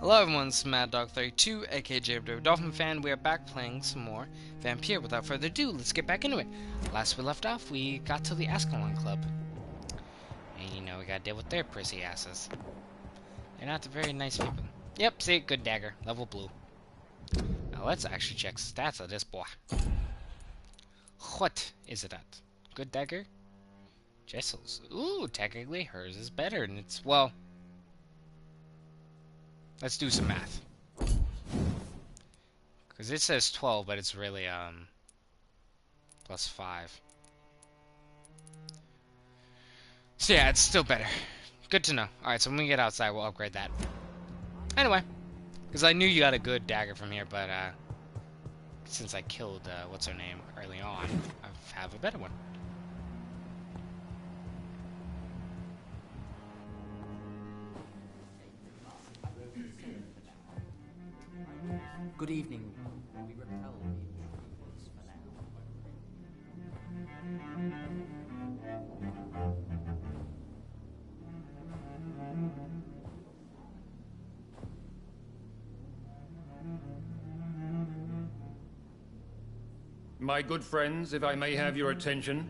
Hello everyone, it's MaddDog32, aka JW Dolphin Fan. We are back playing some more Vampyr. Without further ado, let's get back into it. Last we left off, we got to the Ascalon Club. And you know, we gotta deal with their prissy asses. They're not the very nice people. Yep, see, good dagger. Level blue. Now let's actually check stats of this boy. What is it at? Good dagger? Jessel's. Ooh, technically hers is better, and it's, well... Let's do some math. Because it says 12, but it's really, plus 5. So yeah, it's still better. Good to know. Alright, so when we get outside, we'll upgrade that. Anyway. Because I knew you got a good dagger from here, but, since I killed, what's her name, early on, I have a better one. Good evening. We repel the intruders for now. My good friends, if I may have your attention.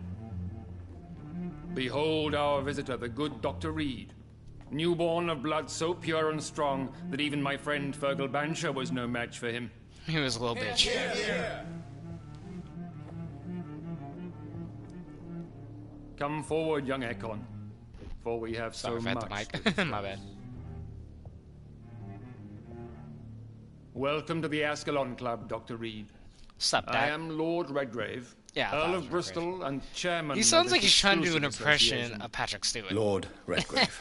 Behold our visitor, the good Dr. Reed. Newborn of blood so pure and strong that even my friend Fergal Bansher was no match for him. He was a little bitch. Come forward, young Ekon, for we have Sorry so if I much. hit the mic. My bad. Welcome to the Ascalon Club, Dr. Reed. Sup, Dad? I am Lord Redgrave, Yeah, I thought Earl it of was Bristol and chairman. He of sounds this like he's trying to do an exclusive impression association. of Patrick Stewart. Lord Redgrave.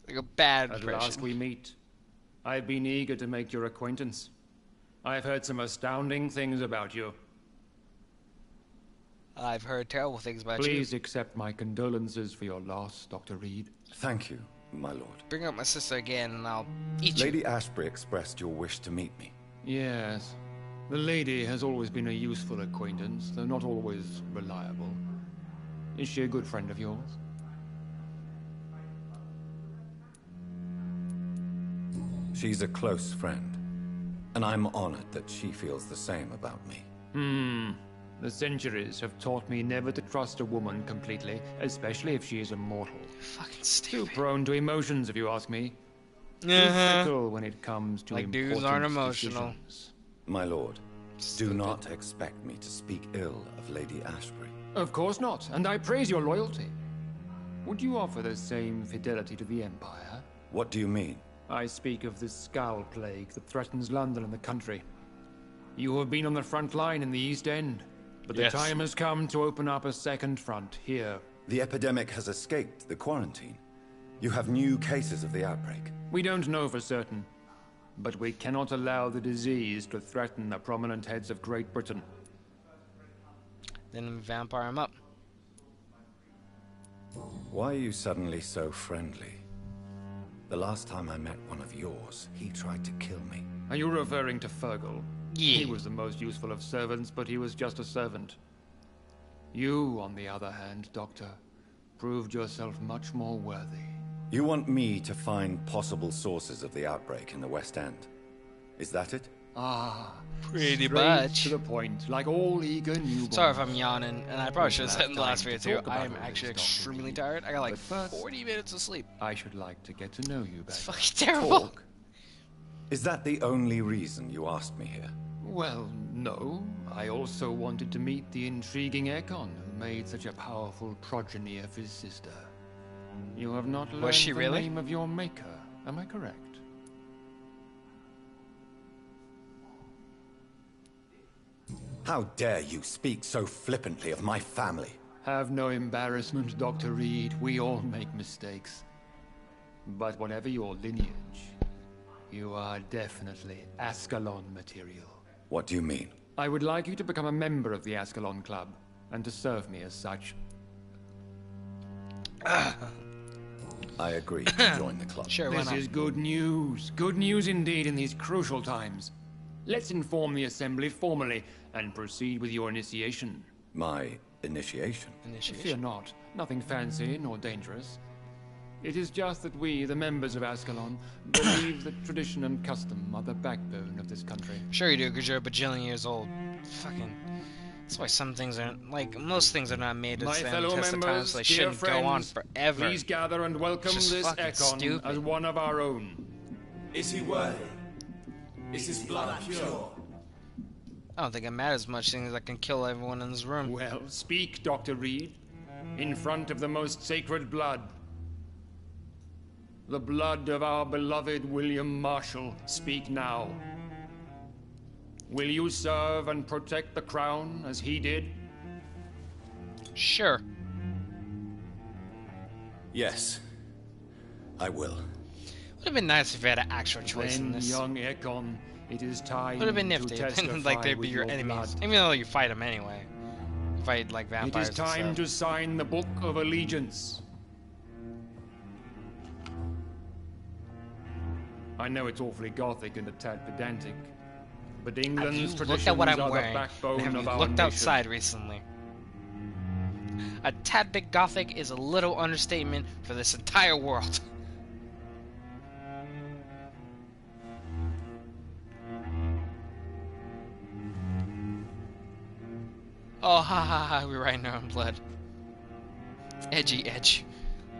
Like a bad At impression. last we meet. I've been eager to make your acquaintance. I've heard some astounding things about you. I've heard terrible things about you. Please accept my condolences for your loss, Dr. Reed. Thank you, my lord. Bring up my sister again and I'll eat you. Lady Ashbury expressed your wish to meet me. Yes. The lady has always been a useful acquaintance, though not always reliable. Is she a good friend of yours? She's a close friend, and I'm honored that she feels the same about me. The centuries have taught me never to trust a woman completely, especially if she is immortal. Fucking Too stupid. prone to emotions, if you ask me. Too Uh-huh. fickle when it comes to Like important dudes aren't emotional. decisions. My lord, Stupid. do not expect me to speak ill of Lady Ashbury. Of course not, and I praise your loyalty. Would you offer the same fidelity to the Empire? What do you mean? I speak of the Skull Plague that threatens London and the country. You have been on the front line in the East End, but the Yes. time has come to open up a second front here. The epidemic has escaped the quarantine. You have new cases of the outbreak. We don't know for certain, but we cannot allow the disease to threaten the prominent heads of Great Britain. Then vampire him up. Why are you suddenly so friendly? The last time I met one of yours, he tried to kill me. Are you referring to Fergal? Yeah. He was the most useful of servants, but he was just a servant. You, on the other hand, Doctor, proved yourself much more worthy. You want me to find possible sources of the outbreak in the West End? Is that it? Ah, Pretty straight much. to the point, like all eager newborns. Sorry if I'm yawning, and I probably should have said in the last Time video to too. talk I am about all actually this stuff, extremely Reed. tired. I got like But first- 40 minutes of sleep. I should like to get to know you It's better. fucking terrible. Talk? Is that the only reason you asked me here? Well, no. I also wanted to meet the intriguing Ekon, who made such a powerful progeny of his sister. You have not learned she the really? name of your maker, am I correct? How dare you speak so flippantly of my family? Have no embarrassment, Dr. Reed. We all make mistakes. But whatever your lineage, you are definitely Ascalon material. What do you mean? I would like you to become a member of the Ascalon Club, and to serve me as such. I agree to join the club. Sure, why This not? is good news. Good news indeed in these crucial times. Let's inform the Assembly formally and proceed with your initiation. My initiation? Fear Initiation. not. Nothing fancy nor dangerous. It is just that we, the members of Ascalon, believe that tradition and custom are the backbone of this country. Sure you do, because you're a bajillion years old. Fucking... That's why some things are... Like, most things are not made to My stand fellow the test of time, members, so they dear shouldn't go on friends, forever. please gather and welcome Just this fucking Ekon stupid. as one of our own. Is he worthy? Is his blood pure? I don't think it matters much, seeing as I can kill everyone in this room. Well, speak, Dr. Reed, in front of the most sacred blood. The blood of our beloved William Marshall. Speak now. Will you serve and protect the crown as he did? Sure. Yes, I will. Would have been nice if you had an actual choice in Then, this. young Ekon, it is time Would have been to nifty. testify Like they'd be with your your enemies, blood. even though you fight them anyway. You fight like It vampires. is time and to stuff. sign the Book of Allegiance. I know it's awfully gothic and a tad pedantic, but Have you England's looked traditions at what are I'm the wearing? backbone Have of you our looked nation. outside recently? A tad bit gothic is a little understatement for this entire world. Oh, ha ha ha, we're right in our own blood. Edgy edge.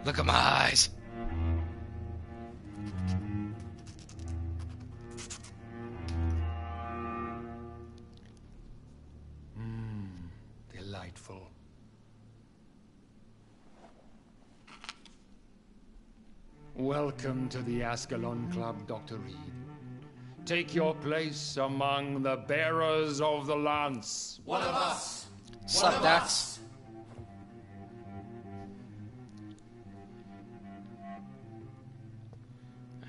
Look at my eyes. Delightful. Welcome to the Ascalon Club, Dr. Reed. Take your place among the bearers of the lance. One of us! Sup, Dax?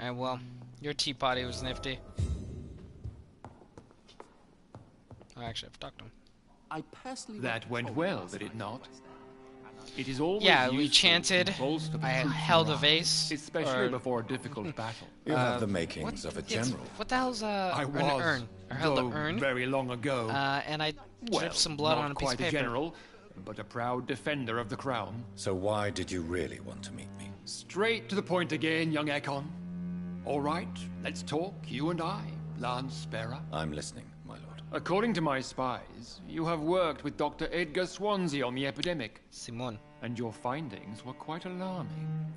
Alright, well, your tea party was nifty. Oh, actually, I've talked to him. I personally That went well, did it not? It is always Yeah, we useful to chanted. bolster the I troops' held a morale, vase. especially or- before a difficult battle. You have the makings of a yes, general. what the hell's I an was, urn? I held though an urn, very long ago. and I well, dripped some blood not on a piece quite of a paper. general, but a proud defender of the crown. So why did you really want to meet me? Straight to the point again, young Ekon. All right, let's talk, you and I, Lance Sparrow. I'm listening, my lord. According to my spies, you have worked with Dr. Edgar Swansea on the epidemic, Simon. and your findings were quite alarming.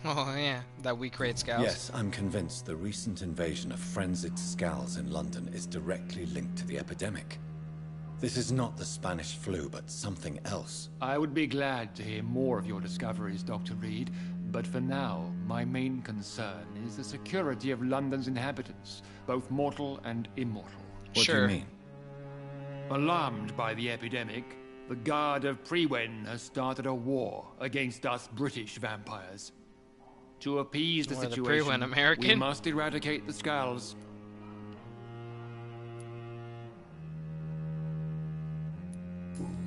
Oh yeah, that we create scouts. Yes, I'm convinced the recent invasion of frenzied scowls in London is directly linked to the epidemic. This is not the Spanish flu, but something else. I would be glad to hear more of your discoveries, Dr. Reed, but for now, my main concern is the security of London's inhabitants, both mortal and immortal. What do Sure. you mean? Alarmed by the epidemic, the Guard of Prewen has started a war against us British vampires. To appease the Or the situation, Prewen American? we must eradicate the Skulls.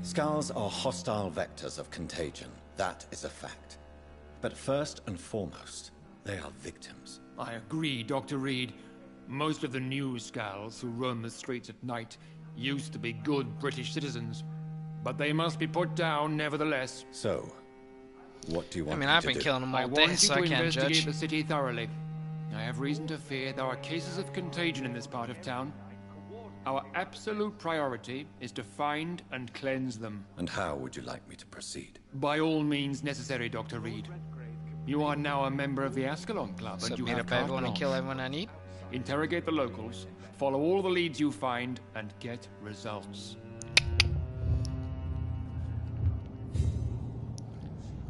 Scowls are hostile vectors of contagion. That is a fact. But first and foremost, they are victims. I agree, Dr. Reed. Most of the new Skulls who roam the streets at night used to be good British citizens, but they must be put down nevertheless. So, what do you I want mean, me I've to been do? killing them I all want day, you so to I can't investigate judge. the city thoroughly. I have reason to fear there are cases of contagion in this part of town. Our absolute priority is to find and cleanse them. And how would you like me to proceed? By all means necessary, Dr. Reed. You are now a member of the Ascalon Club, So and you beat have up carte everyone and blanche. kill everyone I need? Interrogate the locals, follow all the leads you find, and get results.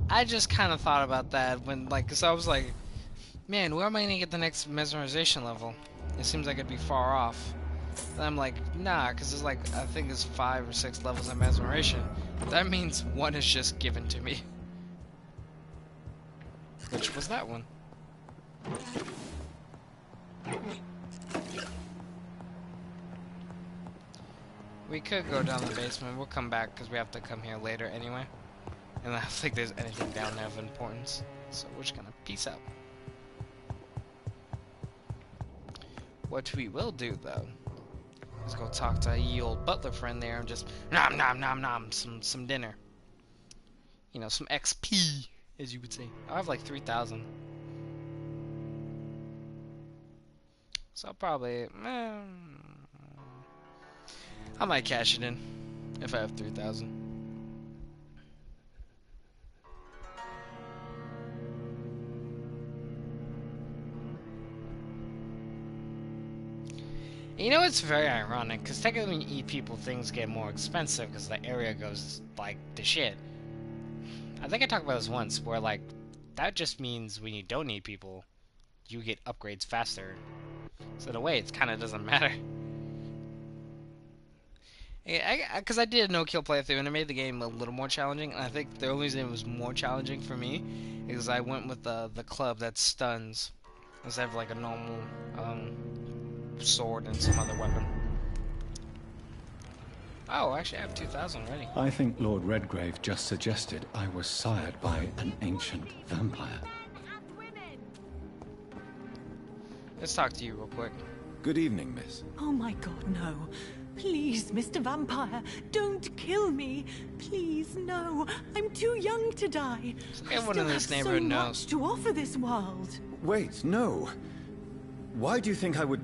I just kind of thought about that when, like, because I was like, man, where am I going to get the next mesmerization level? It seems like it'd be far off. And I'm like, nah, because it's like, I think it's 5 or 6 levels of mesmerization. That means one is just given to me. Which was that one? We could go down the basement. We'll come back because we have to come here later anyway. And I don't think there's anything down there of importance. So we're just gonna peace out. What we will do though is go talk to ye old butler friend there and just nom nom nom nom some dinner. You know, some XP. as you would say. I have like 3,000. So I'll probably, I might cash it in if I have 3,000. You know, it's very ironic, because technically when you eat people, things get more expensive, because the area goes, like, to shit. I think I talked about this once, where, like, that just means when you don't eat people, you get upgrades faster. So in a way, it kind of doesn't matter. Because I did a no-kill playthrough, and it made the game a little more challenging, and I think the only reason it was more challenging for me is I went with the club that stuns, instead of, like, a normal, sword and some other weapon. Oh, actually I have 2,000 already. I think Lord Redgrave just suggested I was sired by an ancient vampire. Let's talk to you real quick. Good evening, miss. Oh my God, no. Please, Mr. Vampire, don't kill me. Please, no. I'm too young to die. Everyone in this I still neighborhood have so knows. much to offer this world. Wait, no. Why do you think I would...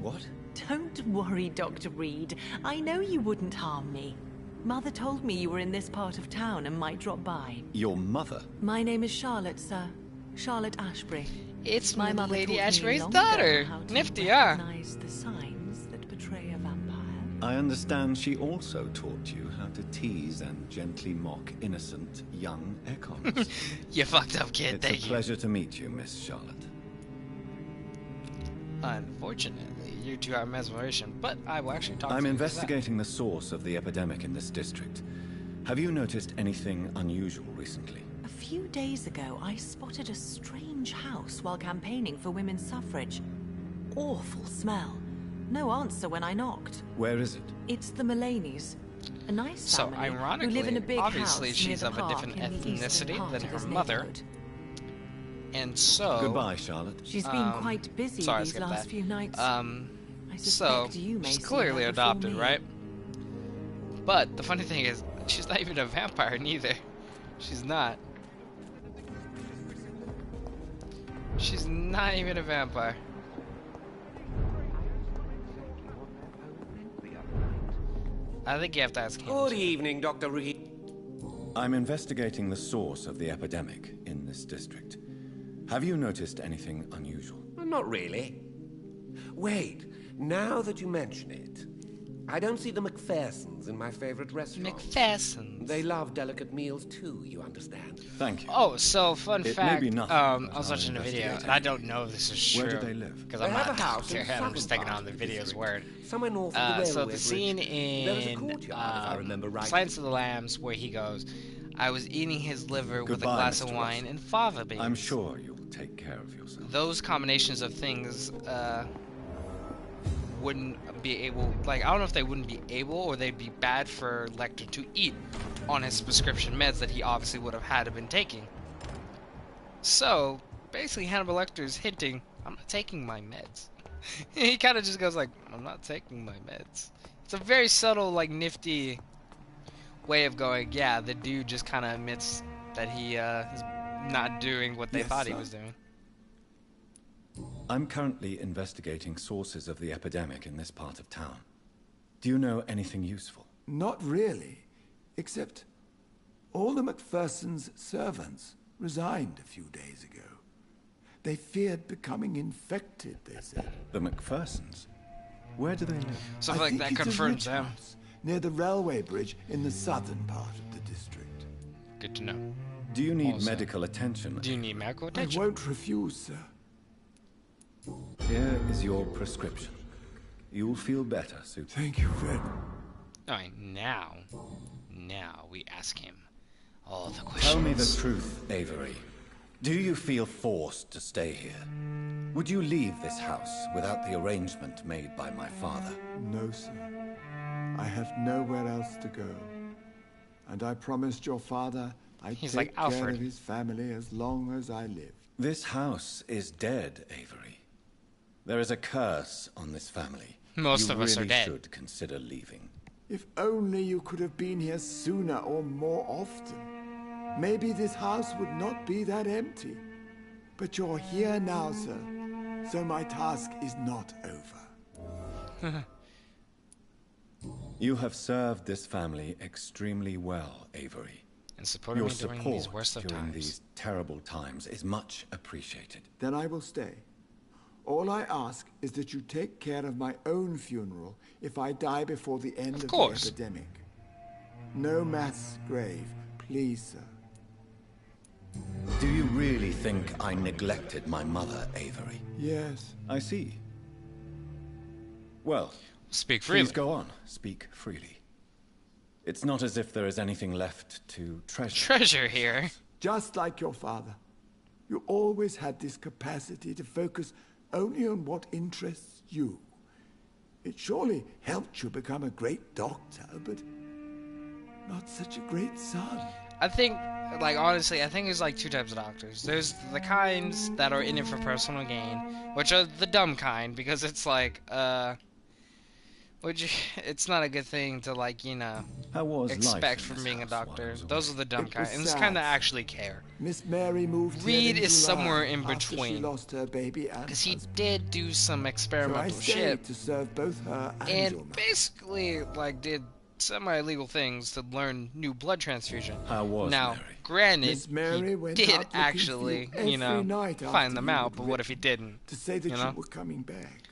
What? Don't worry, Dr. Reed. I know you wouldn't harm me. Mother told me you were in this part of town and might drop by. Your mother? My name is Charlotte, sir. Charlotte Ashbury. It's My mother Lady taught me Ashbury's long daughter. ago how to Nifty, yeah. recognize the signs that betray a vampire. I understand she also taught you how to tease and gently mock innocent young Ekons. You fucked up, kid. It's a Thank you. pleasure to meet you, Miss Charlotte. Unfortunately, you two are mesmeration, but I will actually talk to I'm you investigating the source of the epidemic in this district. Have you noticed anything unusual recently? A few days ago, I spotted a strange house while campaigning for women's suffrage. Awful smell. No answer when I knocked. Where is it? It's the Mullaneys. A nice So, family who ironically, live in a big obviously house she's near the of a park different in the eastern ethnicity part than of her this mother. neighborhood. And so... Goodbye, Charlotte. She's been quite busy sorry, I these skipped last that. few nights. So, I suspect you may she's see clearly her before adopted, me. right? But the funny thing is, she's not even a vampire, neither. She's not. She's not even a vampire. I think you have to ask him. Good evening, Dr. Reed. I'm investigating the source of the epidemic in this district. Have you noticed anything unusual? Not really. Wait, now that you mention it, I don't see the McPhersons in my favorite restaurant. McPhersons. They love delicate meals too, you understand. Thank you. Oh, so fun It may fact. be nothing, I but was I'll watching a video, investigate and I don't know if this is true. Where do they live? Because They I'm have not a house in I'm southern just taking part on the of the video's district, word. somewhere north of the So railway the scene bridge. There is a in courtyard, if I remember right. Silence of the Lambs, where he goes, I was eating his liver with a Goodbye, glass Mr. of wine Russell. and fava beans. I'm sure you'll take care of yourself. Those combinations of things wouldn't be able, like, I don't know if they wouldn't be able or they'd be bad for Lecter to eat on his prescription meds that he obviously would have had to been taking. So, basically Hannibal Lecter's hinting, I'm not taking my meds. He kind of just goes like, I'm not taking my meds. It's a very subtle, like, nifty way of going, yeah, the dude just kind of admits that he is not doing what they Yes, thought he sir. was doing. I'm currently investigating sources of the epidemic in this part of town. Do you know anything useful? Not really, except all the McPhersons' servants resigned a few days ago. They feared becoming infected, they said. The McPhersons? Where do they live? So I feel like think that it's a confirms rich them. house near the railway bridge in the southern part of the district. Good to know. Do you need Also, medical attention? Do you need medical I attention? won't refuse, sir. Here is your prescription. You'll feel better soon. Thank you, Fred. Alright, now we ask him all the questions. Tell me the truth, Avery. Do you feel forced to stay here? Would you leave this house without the arrangement made by my father? No, sir. I have nowhere else to go. And I promised your father I'd He's take like care Alfred. of his family as long as I lived. This house is dead, Avery. There is a curse on this family. Most of us are dead. You really should consider leaving. If only you could have been here sooner or more often. maybe this house would not be that empty. But you're here now, sir, so my task is not over. You have served this family extremely well, Avery. And supporting Your me during support these worst of during times. these terrible times is much appreciated. Then I will stay. All I ask is that you take care of my own funeral if I die before the end of the course. epidemic. No mass grave, please, sir. Do you really think I neglected my mother, Avery? Yes. I see. Well, Speak freely. please go on. Speak freely. It's not as if there is anything left to treasure. Treasure here. Just like your father. You always had this capacity to focus only on what interests you. It surely helped you become a great doctor, but not such a great son. I think, like, honestly, I think there's like two types of doctors. There's the kinds that are in it for personal gain, which are the dumb kind, because it's like, it's not a good thing to, like, you know, How was expect life in from this being a house while I doctor. was Those away? are the dumb It was kind, and it's sad. kind of actually care. Miss Mary moved here Reed in is July somewhere in after she between. lost her baby and Because he husband. did do some So I experimental stayed shit, to serve both her and your and mother. basically, like, did semi-illegal things to learn new blood transfusion. How was Now, Mary? granted, Miss Mary he went did out looking for actually, you you know, every night find after them you out, had but what if he written didn't? to say that you you, know? were coming back.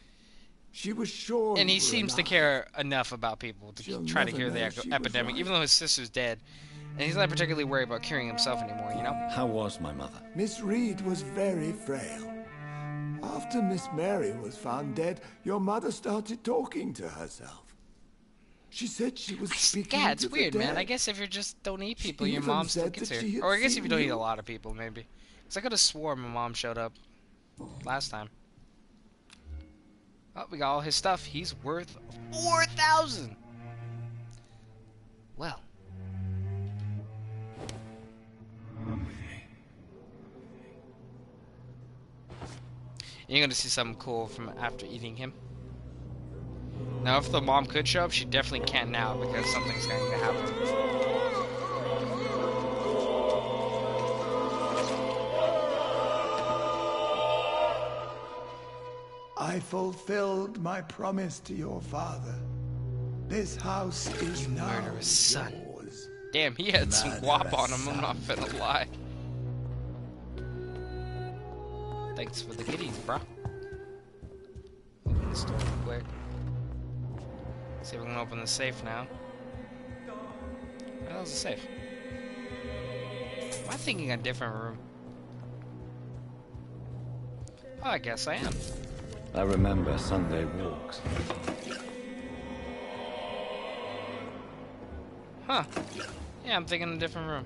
She was sure And you he were seems to alive. care enough about people to She'll try to never cure the know she was epidemic, right. even though his sister's dead. And he's not particularly worried about curing himself anymore, you know? How was my mother? Miss Reed was very frail. After Miss Mary was found dead, your mother started talking to herself. She said she was speaking Yeah, it's to the weird, man. dead. I guess if you just don't eat people, She your even mom still said gets that here. she had Or I guess if you seen don't eat you. a lot of people, maybe. Because I could have sworn my mom showed up last time. Oh, we got all his stuff. He's worth 4,000. Well. You're gonna see something cool from after eating him. Now, if the mom could show up, she definitely can't now because something's going to happen. I fulfilled my promise to your father. This house is now murderous son. yours. Damn, he had some guap on him, I'm not gonna lie. Thanks for the goodies, bro. Open this door real quick. See if we can open the safe now. That was a safe. Am I thinking a different room? Oh, I guess I am. I remember Sunday walks. Huh. Yeah, I'm thinking a different room.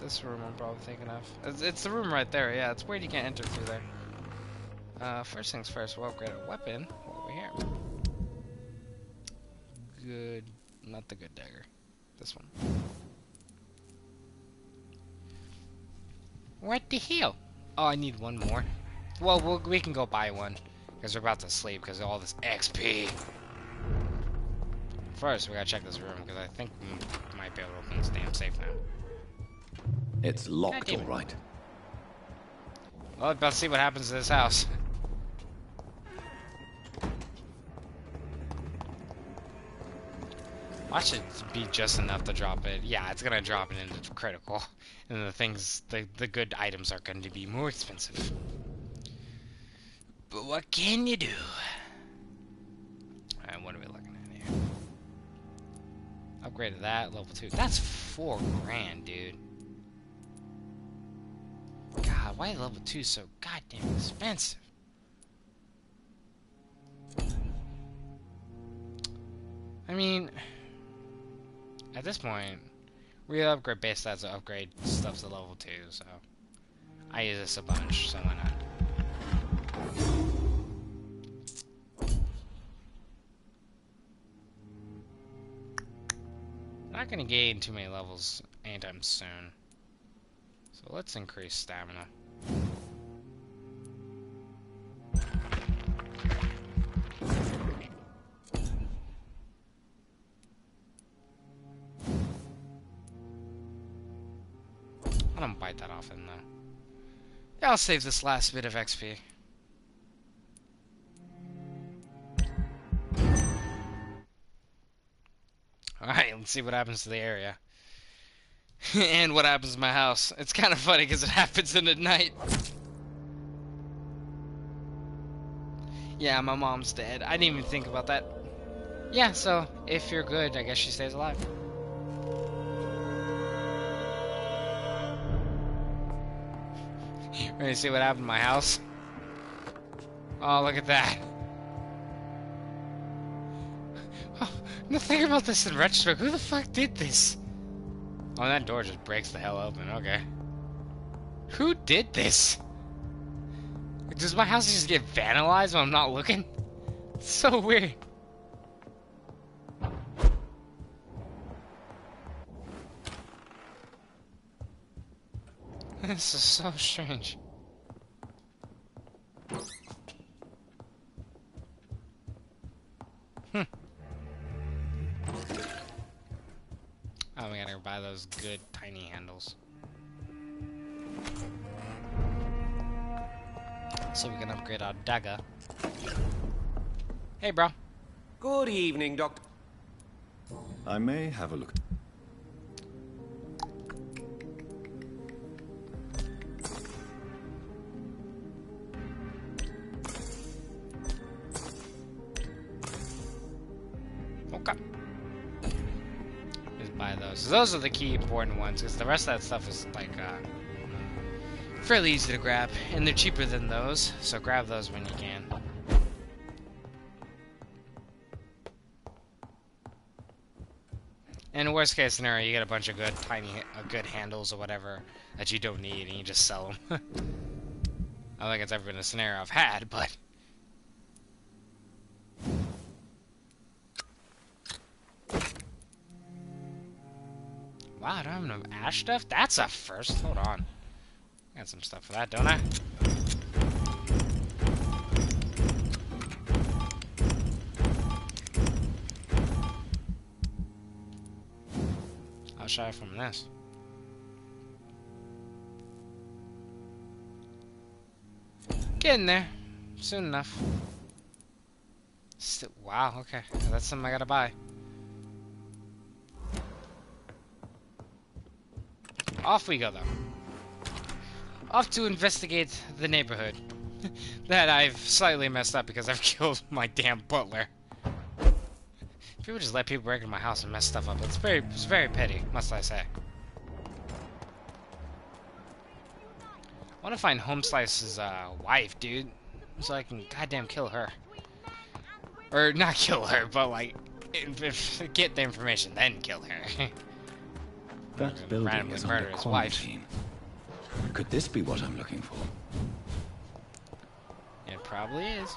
This room I'm probably thinking of. It's the room right there, yeah. It's weird you can't enter through there. First things first, we'll upgrade our weapon while we're here. Good, not the good dagger. This one. What the hell? Oh, I need one more. Well, we can go buy one. Because we're about to sleep because of all this XP. First, we gotta check this room because I think we might be able to open this damn safe now. It's locked, damn all it. right. Well, about to see what happens to this house. Watch it be just enough to drop it. Yeah, it's gonna drop it into critical. And the things, the good items are going to be more expensive. But what can you do? Alright, what are we looking at here? Upgraded that, level 2. That's $4,000, dude. God, why level 2 so goddamn expensive? I mean, at this point, we upgrade base stats to upgrade stuff to level 2, so I use this a bunch, so why not? Not gonna gain too many levels anytime soon. So let's increase stamina. I don't bite that often, though. Yeah, I'll save this last bit of XP. Alright, let's see what happens to the area. And what happens to my house. It's kind of funny because it happens in the night. Yeah, my mom's dead. I didn't even think about that. Yeah, so if you're good, I guess she stays alive. Ready to see what happened to my house? Oh, look at that. Oh, no, think about this in retrospect. Who the fuck did this? Oh, that door just breaks the hell open. Okay. Who did this? Does my house just get vandalized when I'm not looking? It's so weird. This is so strange. Oh, we gotta buy those good tiny handles. So we can upgrade our dagger. Hey, bro. Good evening, Doctor. I may have a look. Okay. Just buy those. Those are the key important ones, because the rest of that stuff is like fairly easy to grab, and they're cheaper than those. So grab those when you can. And in worst case scenario, you get a bunch of good good handles or whatever that you don't need, and you just sell them. I don't think it's ever been a scenario I've had, but. Wow, I don't have no ash stuff? That's a first. Hold on. I got some stuff for that, don't I? I'll try from this. Getting there. Soon enough. Wow, okay. That's something I gotta buy. Off we go, though. Off to investigate the neighborhood. That I've slightly messed up because I've killed my damn butler. People just let people break into my house and mess stuff up. It's very petty, must I say. I want to find Homeslice's wife, dude, so I can goddamn kill her. Or not kill her, but like get the information, then kill her. That building randomly is murder under his wife. quarantine. Could this be what I'm looking for? It probably is.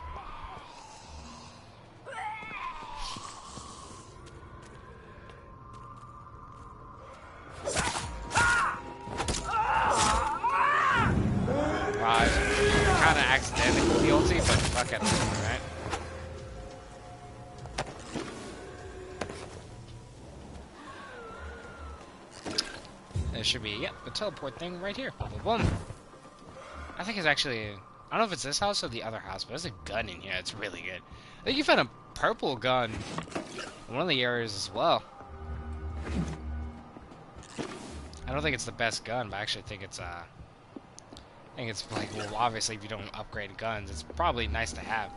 Wow, I kind of accidentally guilty, but fuck it, right? There should be, yep, a teleport thing right here. Boom, boom. I think it's actually, I don't know if it's this house or the other house, but there's a gun in here. It's really good. I think you found a purple gun in one of the areas as well. I don't think it's the best gun, but I actually think it's I think it's like, well, obviously if you don't upgrade guns, it's probably nice to have.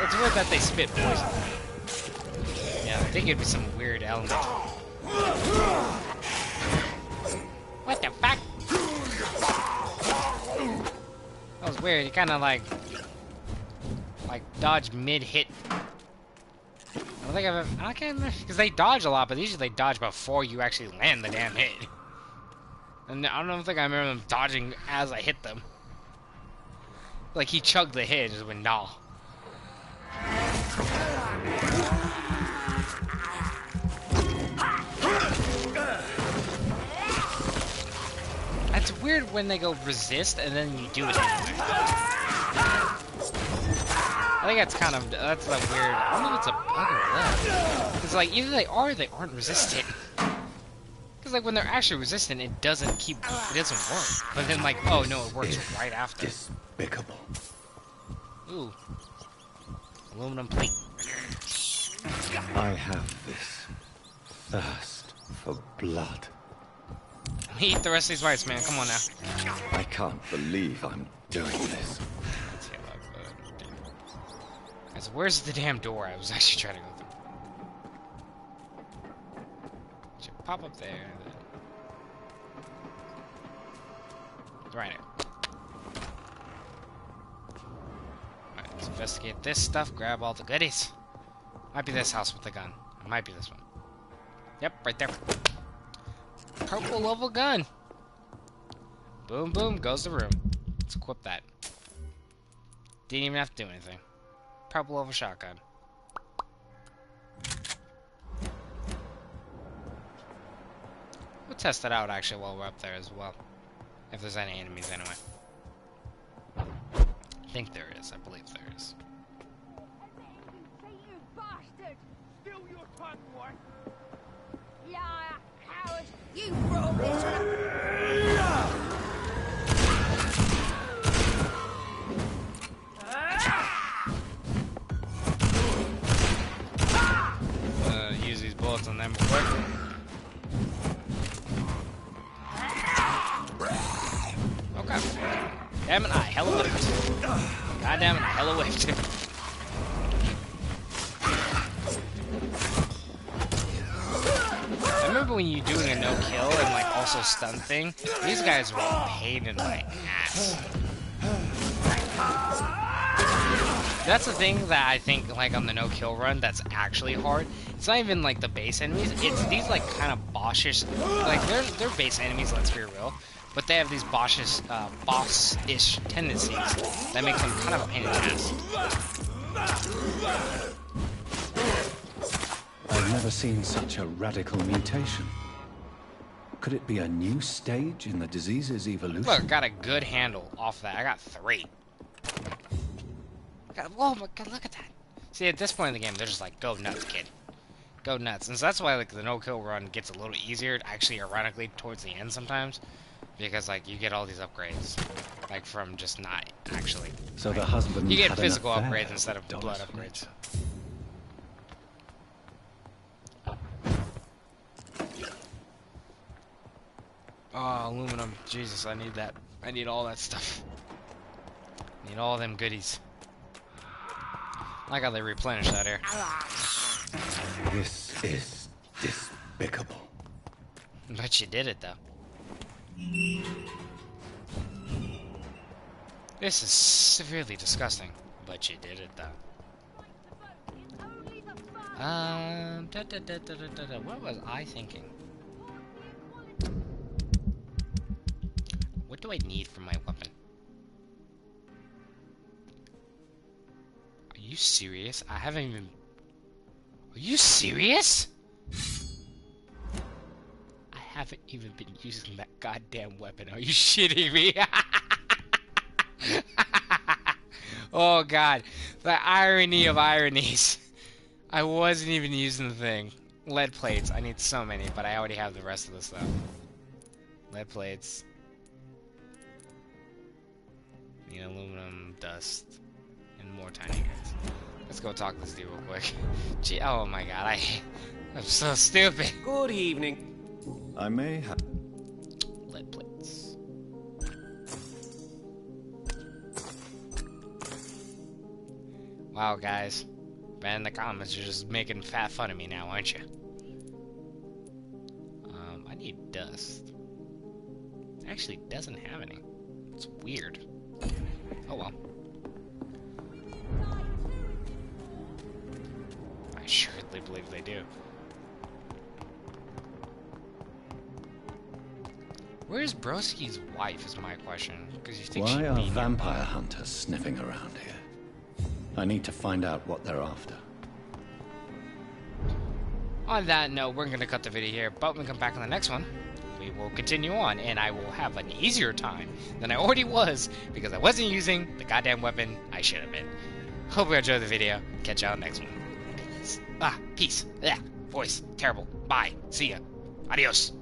It's weird that they spit poison. Yeah, I think it'd be some weird element. What the fuck? That was weird. He kind of like dodged mid-hit. I don't think I've ever, I can't remember, because they dodge a lot, but usually they dodge before you actually land the damn hit. And I don't think I remember them dodging as I hit them. Like he chugged the hit and just went, nah. weird when they go resist and then you do it anyway. I think that's kind of, that's a weird, I don't know if it's a bug or what. Because, like, either they are or they aren't resistant. Because, like, when they're actually resistant, it doesn't work. But then, like, oh no, it works right after. Despicable. Ooh. Aluminum plate. I have this thirst for blood. Eat the rest of these rice, man. Come on now. I can't believe I'm doing this. Guys, where's the damn door I was actually trying to go through? Should pop up there. Right here. Alright, let's investigate this stuff, grab all the goodies. Might be this house with the gun. It might be this one. Yep, right there. Purple level gun. Boom, boom, goes the room. Let's equip that. Didn't even have to do anything. Purple level shotgun. We'll test it out actually while we're up there as well. If there's any enemies anyway. I think there is. I believe there is. Still your tongue, boy. Yeah, coward. You brought this. Use these bullets on them real quick. Okay. Damn it, I hella whipped. God damn it, I hella whipped. I remember when you're doing a no-kill and like also stun thing, these guys were a pain in my ass. That's the thing that I think, like, on the no-kill run, that's actually hard. It's not even, like, the base enemies. It's these, like, kind of bossish... Like, they're base enemies, let's be real. But they have these boss-ish tendencies that make them kind of a pain in the ass. I've never seen such a radical mutation. Could it be a new stage in the disease's evolution? Look, got a good handle off that. I got 3. Oh my god, look at that. See, at this point in the game, they're just like, go nuts, kid. Go nuts. And so that's why, like, the no-kill run gets a little easier, actually, ironically, towards the end sometimes. Because, like, you get all these upgrades. Like, from just not actually. So the husband you get had physical an affair upgrades instead of with blood Doris upgrades. Oh, aluminum. Jesus, I need that. I need all that stuff. Need all them goodies. I like how they replenish that here. This is despicable. But you did it, though. This is severely disgusting. But you did it, though. What was I thinking? What do I need for my weapon? Are you serious? I haven't even... Are you serious? I haven't even been using that goddamn weapon. Are you shitting me? Oh god. The irony of ironies. I wasn't even using the thing. Lead plates. I need so many, but I already have the rest of the stuff. Lead plates. Need aluminum, dust, and more tiny guns. Let's go talk to this dude real quick. Gee, oh my god, I'm so stupid. Good evening. I may have... Lead plates. Wow, guys. Man, in the comments, you're just making fat fun of me now, aren't you? I need dust. It actually doesn't have any. It's weird. Oh well. I surely believe they do. Where's Broski's wife is my question. Because you think Why she'd are be vampire hunters sniffing around here? I need to find out what they're after. On that note, we're going to cut the video here, but when we come back on the next one, we we will continue on, and I will have an easier time than I already was, because I wasn't using the goddamn weapon I should have been. Hope you enjoyed the video. Catch y'all next one. Peace. Peace. Yeah. Voice. Terrible. Bye. See ya. Adios.